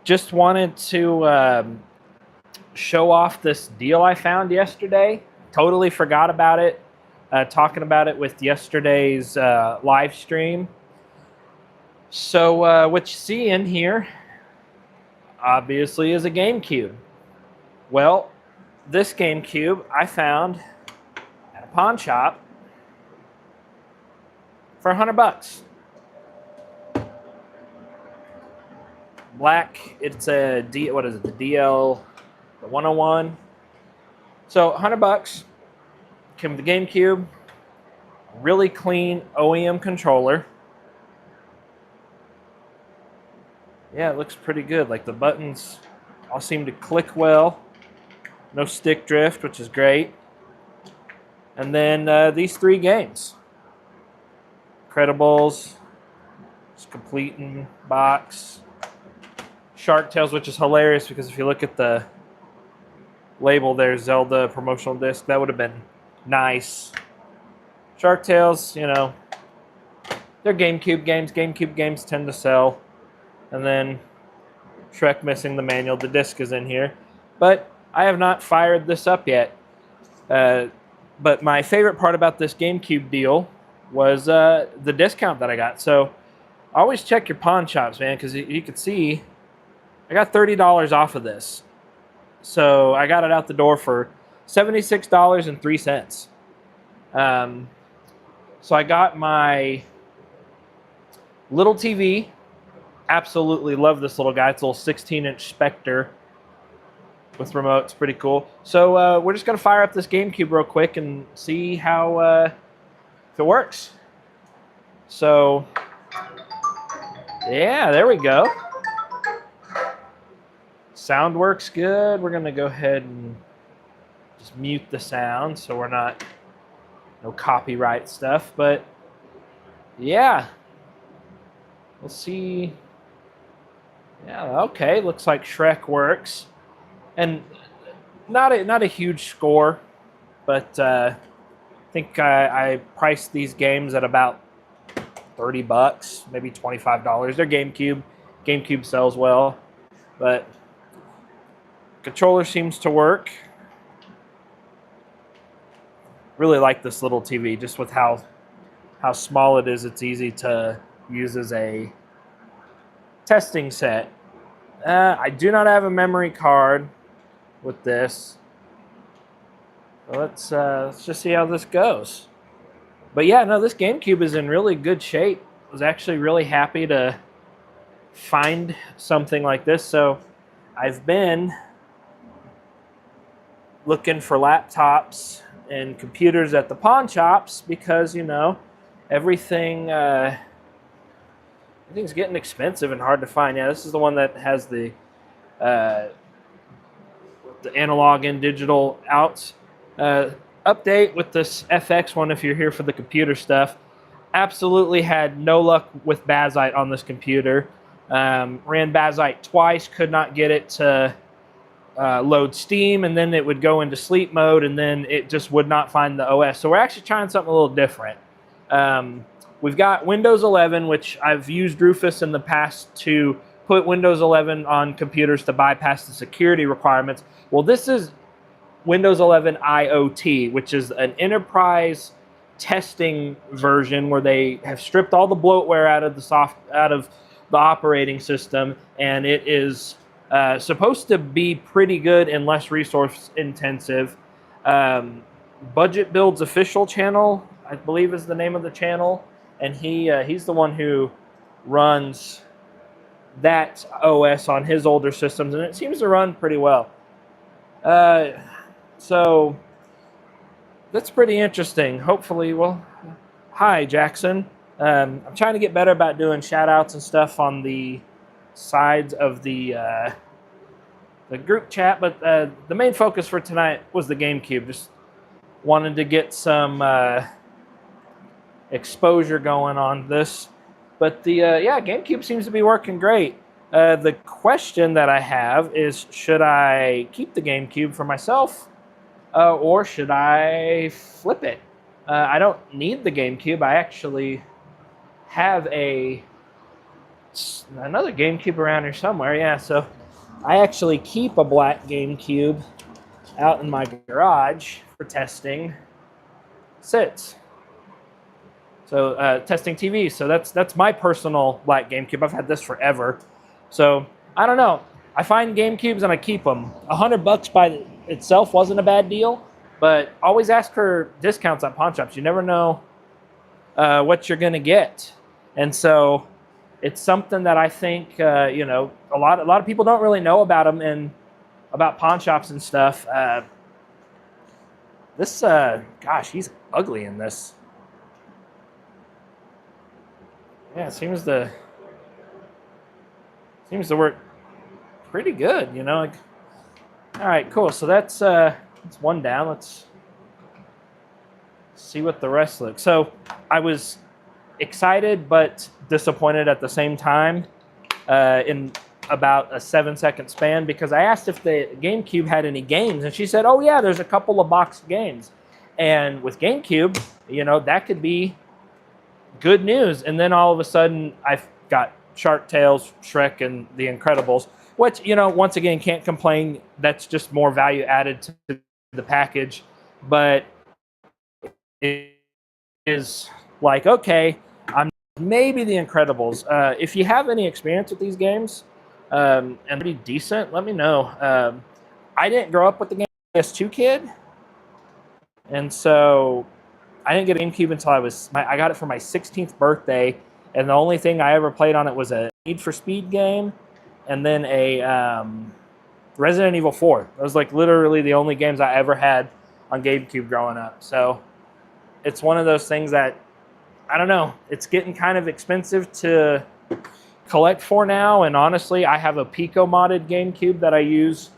Just wanted to show off this deal I found yesterday. Totally forgot about it. Talking about it with yesterday's live stream. So what you see in here, obviously, is a GameCube. Well, this GameCube I found at a pawn shop for $100. Black. It's a what is it? The DL, the 101. So $100. Came with the GameCube. Really clean OEM controller. Yeah, it looks pretty good. Like the buttons all seem to click well. No stick drift, which is great. And then these 3 games. Incredibles, just complete in box. Shark Tales, which is hilarious because if you look at the label there, Zelda promotional disc, that would have been nice. Shark Tales, you know, they're GameCube games. GameCube games tend to sell. And then Shrek missing the manual. The disc is in here. But I have not fired this up yet. But my favorite part about this GameCube deal was the discount that I got. So always check your pawn shops, man, because you can see I got $30 off of this. So I got it out the door for $76.03. So I got my little TV. Absolutely love this little guy. It's a little 16-inch Spectre with remote. It's pretty cool. So we're just going to fire up this GameCube real quick and see how if it works. So, yeah, there we go. Sound works good. We're going to go ahead and just mute the sound so we're not, no copyright stuff. But, yeah. We'll see. Yeah, okay. Looks like Shrek works. And not a huge score, but I think I priced these games at about $30, maybe $25. They're GameCube. GameCube sells well, but controller seems to work. Really like this little TV, just with how small it is. It's easy to use as a testing set. I do not have a memory card with this. Let's just see how this goes. But yeah, no, this GameCube is in really good shape. I was actually really happy to find something like this. So I've been looking for laptops and computers at the pawn shops because, you know, everything's getting expensive and hard to find. Yeah, this is the one that has the analog and digital outs. Update with this FX one if you're here for the computer stuff. Absolutely had no luck with Bazite on this computer. Ran Bazite twice, could not get it to load Steam, and then it would go into sleep mode, and then it just would not find the OS. So we're actually trying something a little different. We've got Windows 11, which I've used Rufus in the past to put Windows 11 on computers to bypass the security requirements. Well, this is Windows 11 IoT, which is an enterprise testing version where they have stripped all the bloatware out of the operating system, and it is supposed to be pretty good and less resource intensive. Budget Build's official channel, I believe, is the name of the channel, and he's the one who runs that OS on his older systems, and it seems to run pretty well. So that's pretty interesting. Hopefully, well, hi, Jackson. I'm trying to get better about doing shout-outs and stuff on the sides of the group chat, but the main focus for tonight was the GameCube. Just wanted to get some exposure going on this. But the GameCube seems to be working great. The question that I have is, should I keep the GameCube for myself or should I flip it? I don't need the GameCube. I actually have a another GameCube around here somewhere. Yeah, so I actually keep a black GameCube out in my garage for testing sits. So testing TVs. So that's my personal black GameCube. I've had this forever. So I don't know. I find GameCubes and I keep them. $100 by itself wasn't a bad deal, but always ask for discounts at pawn shops. You never know what you're gonna get, and so it's something that I think you know, a lot of people don't really know about them and about pawn shops and stuff. This gosh, he's ugly in this. Yeah, it seems to work pretty good, you know. Like, all right, cool. So that's one down. Let's see what the rest looks. So I was excited but disappointed at the same time in about a 7-second span, because I asked if the GameCube had any games, and she said, "Oh yeah, there's a couple of boxed games." And with GameCube, you know, that could be good news. And then all of a sudden, I've got Shark Tales, Shrek, and The Incredibles, which, you know, once again, can't complain. That's just more value added to the package. But it is like, okay, I'm maybe The Incredibles. If you have any experience with these games and pretty decent, let me know. I didn't grow up with the game PS2 kid, and so I didn't get a GameCube until I got it for my 16th birthday, and the only thing I ever played on it was a Need for Speed game, and then a Resident Evil 4. That was like literally the only games I ever had on GameCube growing up. So it's one of those things that, I don't know, it's getting kind of expensive to collect for now, and honestly, I have a Pico modded GameCube that I use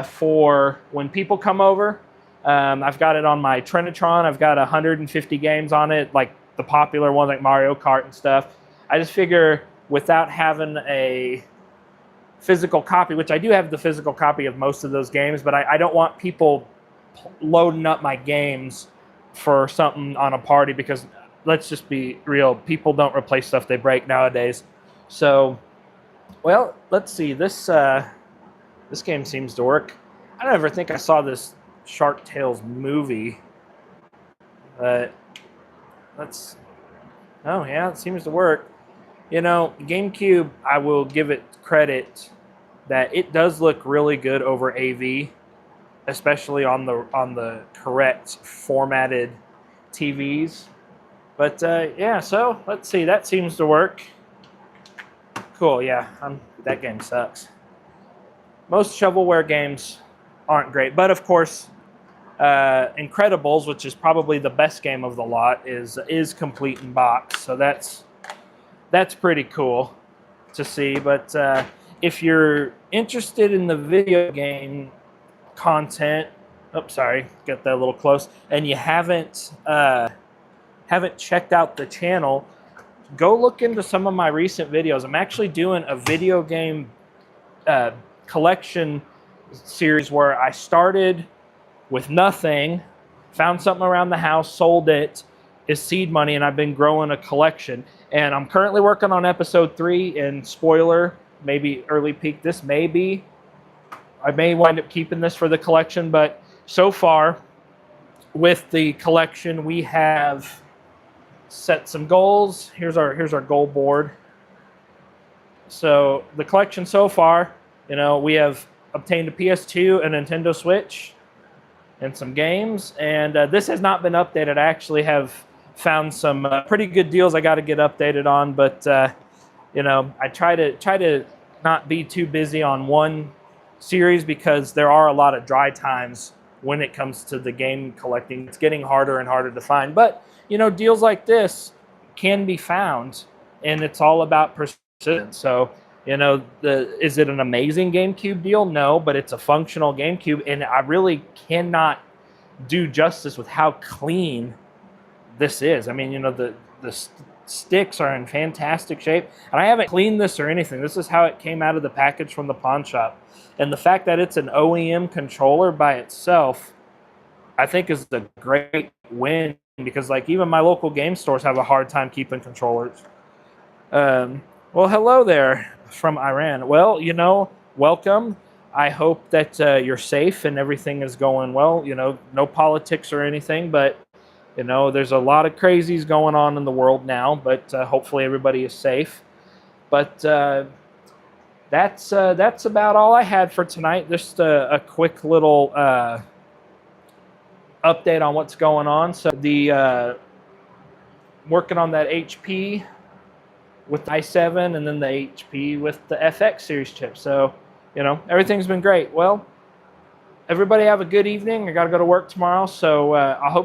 for when people come over. I've got it on my Trinitron. I've got 150 games on it, like the popular ones like Mario Kart and stuff. I just figure without having a physical copy, which I do have the physical copy of most of those games, but I don't want people loading up my games for something on a party, because let's just be real, people don't replace stuff they break nowadays. So, well, let's see. This game seems to work. I don't ever think I saw this Shark Tales movie, but oh yeah, it seems to work. You know, GameCube, I will give it credit that it does look really good over AV, especially on the correct formatted TVs. But yeah, so let's see. That seems to work. Cool. Yeah, that game sucks. Most shovelware games aren't great, but of course, Incredibles, which is probably the best game of the lot, is complete in box. So that's pretty cool to see. But if you're interested in the video game content, oops, sorry, got that a little close, and you haven't checked out the channel, go look into some of my recent videos. I'm actually doing a video game collection series where I started with nothing, found something around the house, sold it, is seed money, and I've been growing a collection. And I'm currently working on episode 3, and spoiler, maybe early peek, I may wind up keeping this for the collection, but so far with the collection, we have set some goals. Here's our goal board. So the collection so far, you know, we have obtained a PS2, a Nintendo Switch, and some games. And this has not been updated. I actually have found some pretty good deals I got to get updated on, but you know, I try to not be too busy on one series, because there are a lot of dry times when it comes to the game collecting. It's getting harder and harder to find, but you know, deals like this can be found, and it's all about persistence. So, you know, is it an amazing GameCube deal? No, but it's a functional GameCube, and I really cannot do justice with how clean this is. I mean, you know, the sticks are in fantastic shape, and I haven't cleaned this or anything. This is how it came out of the package from the pawn shop. And the fact that it's an OEM controller by itself, I think is a great win, because like even my local game stores have a hard time keeping controllers. Well, hello there from Iran. Well, welcome. I hope that you're safe and everything is going well. No politics or anything, but there's a lot of crazies going on in the world now. But hopefully everybody is safe. But that's about all I had for tonight. Just a quick little update on what's going on. So the working on that HP with the i7 and then the HP with the FX series chip. So, everything's been great. Well, everybody have a good evening. I got to go to work tomorrow, so I hope